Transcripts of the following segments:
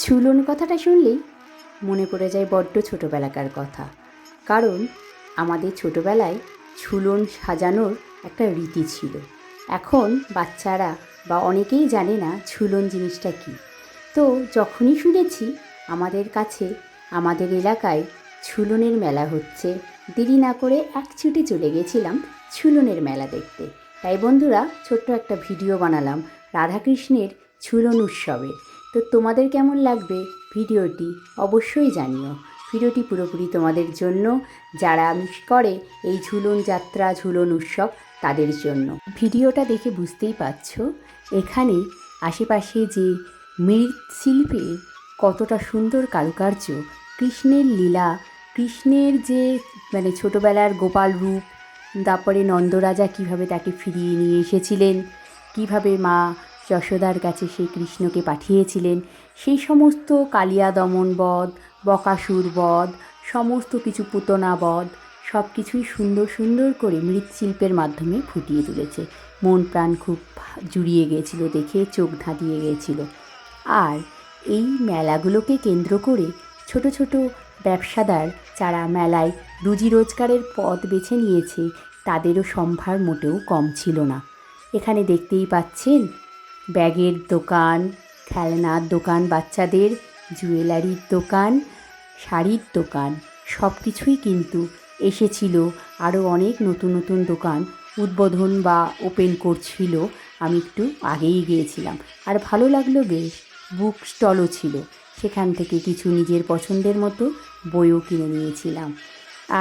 ঝুলন কথাটা শুনলেই মনে পড়ে যায় বড্ড ছোটোবেলাকার কথা। কারণ আমাদের ছোটোবেলায় ঝুলন সাজানোর একটা রীতি ছিল। এখন বাচ্চারা বা অনেকেই জানে না ঝুলন জিনিসটা কী। তো যখনই শুনেছি আমাদের কাছে আমাদের এলাকায় ঝুলনের মেলা হচ্ছে, দেরি না করে এক ছুটে চলে গেছিলাম ঝুলনের মেলা দেখতে। তাই বন্ধুরা, ছোট্ট একটা ভিডিও বানালাম রাধাকৃষ্ণের ঝুলন উৎসবের। তো তোমাদের কেমন লাগবে ভিডিওটি অবশ্যই জানিও। ভিডিওটি পুরোপুরি তোমাদের জন্য, যারা মিস করে এই ঝুলন যাত্রা ঝুলন উৎসব তাদের জন্য। ভিডিওটা দেখে বুঝতেই পারছো এখানে আশেপাশে যে মৃৎশিল্পের কতটা সুন্দর কারুকার্য, কৃষ্ণের লীলা, কৃষ্ণের যে ছোটোবেলার গোপাল রূপ, তারপরে নন্দরাজা কিভাবে তাকে ফিরিয়ে নিয়ে এসেছিলেন, কিভাবে মা যশোদার কাছে সেই কৃষ্ণকে পাঠিয়েছিলেন, সেই সমস্ত কালিয়া দমন বধ, বকাসুর বধ, সমস্ত কিছু পুতনা বধ, সব কিছুই সুন্দর সুন্দর করে মৃৎশিল্পের মাধ্যমে ফুটিয়ে তুলেছে। মন প্রাণ খুব জুড়িয়ে গিয়েছিল, দেখে চোখ ধাঁধিয়ে গিয়েছিল। আর এই মেলাগুলোকে কেন্দ্র করে ছোট ছোট ব্যবসাদার যারা মেলায় রুজি রোজগারের পথ বেছে নিয়েছে, তাদেরও সম্ভার মোটেও কম ছিল না। এখানে দেখতেই পাচ্ছেন ব্যাগের দোকান, খেলনার দোকান, বাচ্চাদের জুয়েলারির দোকান, শাড়ির দোকান, সব কিছুই কিন্তু এসেছিল। আরও অনেক নতুন নতুন দোকান উদ্বোধন বা ওপেন করছিল। আমি একটু আগেই গিয়েছিলাম, আর ভালো লাগলো বেশ। বুক স্টলও ছিল, সেখান থেকে কিছু নিজের পছন্দের মতো বইও কিনে নিয়েছিলাম।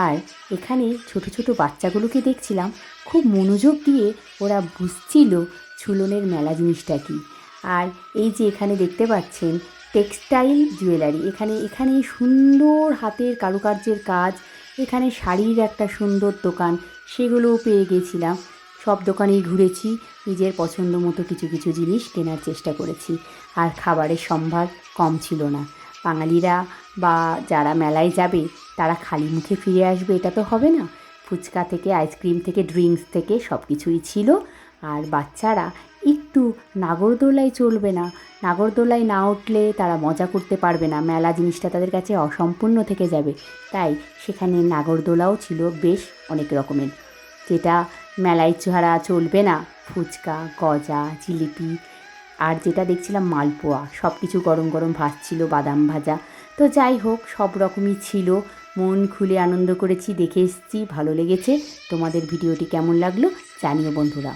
আর এখানে ছোট ছোট বাচ্চাগুলোকে দেখছিলাম, খুব মনোযোগ দিয়ে ওরা বুঝছিল ঝুলনের মেলা জিনিসটা কী। আর এই যে এখানে দেখতে পাচ্ছেন টেক্সটাইল জুয়েলারি, এখানে সুন্দর হাতের কারুকার্যের কাজ, এখানে শাড়ির একটা সুন্দর দোকান, সেগুলোও পেয়ে গেছিলাম। সব দোকানেই ঘুরেছি, নিজের পছন্দ মতো কিছু কিছু জিনিস কেনার চেষ্টা করেছি। আর খাবারের সম্ভার কম ছিল না। বাঙালিরা বা যারা মেলায় যাবে তারা খালি মুখে ফিরে আসবে এটা তো হবে না। ফুচকা থেকে আইসক্রিম থেকে ড্রিঙ্কস থেকে সব কিছুই ছিল। আর বাচ্চারা একটু নাগরদোলায় চলবে না, নাগরদোলায় না উঠলে তারা মজা করতে পারবে না, মেলা জিনিসটা তাদের কাছে অসম্পূর্ণ থেকে যাবে। তাই সেখানে নাগরদোলাও ছিল বেশ অনেক রকমের, যেটা মেলায় ছাড়া চলবে না। ফুচকা, গজা, জিলিপি, আর যেটা দেখছিলাম মালপোয়া, সব কিছু গরম গরম ভাজছিল, বাদাম ভাজা। তো যাই হোক, সব রকমই ছিল। মন খুলে আনন্দ করেছি, দেখে এসেছি, ভালো লেগেছে। তোমাদের ভিডিওটি কেমন লাগলো জানিও বন্ধুরা।